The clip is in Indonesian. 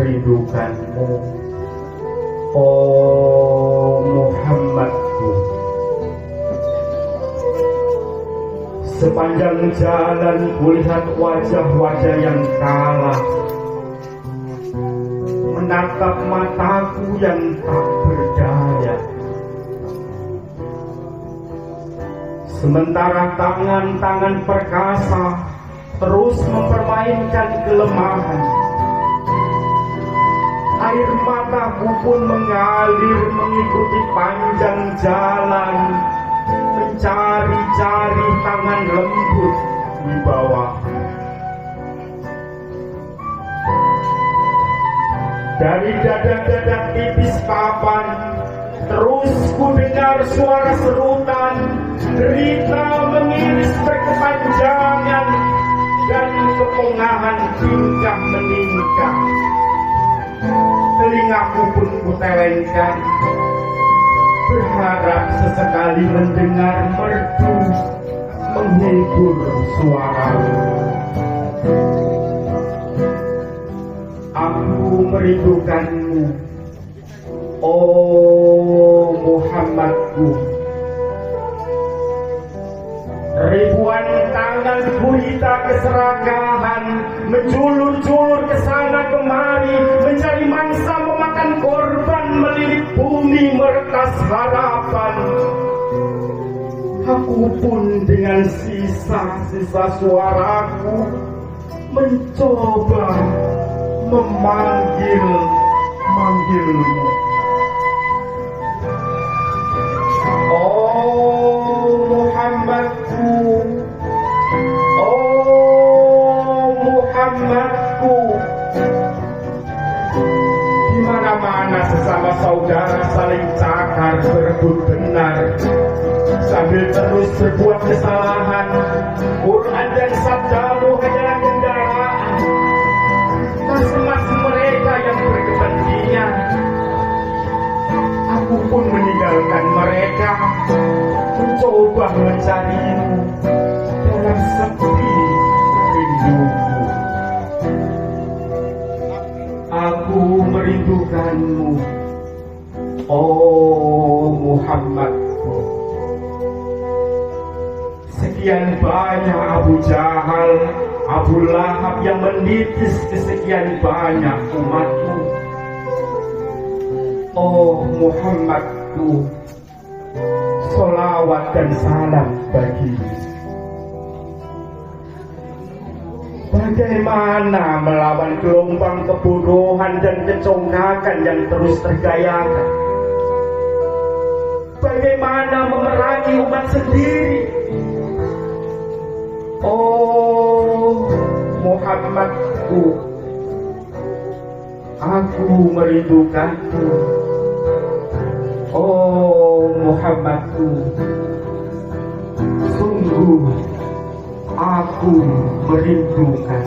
merindukanmu, oh Muhammadku. Sepanjang jalan kulihat wajah-wajah yang kalah, menatap mataku yang tak berdaya. Sementara tangan-tangan perkasa terus mempermainkan kelemahan. Air mataku pun mengalir mengikuti panjang jalan, mencari-cari tangan lembut di bawah. Dari dada-dada tipis papan terus ku dengar suara serutan, derita mengiris berkepanjangan, dan kepongahan tingkah meningkah. Telingaku pun kutelengkan, berharap sesekali mendengar merdu menghibur suaramu. Aku merindukanmu, oh Muhammadku. Ribuan tangan gurita keserakahan menjulur-julur ke sana kemari, mencari mangsa memakan korban, melilit bumi meretas harapan. Aku pun dengan sisa-sisa suaraku mencoba memanggilmu. Oh Muhammadku, oh Muhammadku. Di mana-mana sesama saudara saling cakar berebut benar, sambil terus berbuat kesalahan. Quran dan sabdamu hanyalah kendaraan, masing-masing mereka yang berkepentingan. Aku pun meninggalkan mereka, mencoba mencarimu dalam sepi rinduku. Aku merindukanmu, oh Muhammadku. Sekian banyak Abu Jahal, Abu Lahab yang menitis kesekian banyak umatku. Oh Muhammadku, sholawat dan salam bagimu. Bagaimana melawan gelombang kebodohan dan kecongkakan yang terus tergayakan? Bagaimana memerangi umat sendiri? Oh Muhammadku, aku merindukanmu. Oh Muhammadku, sungguh aku merindukan.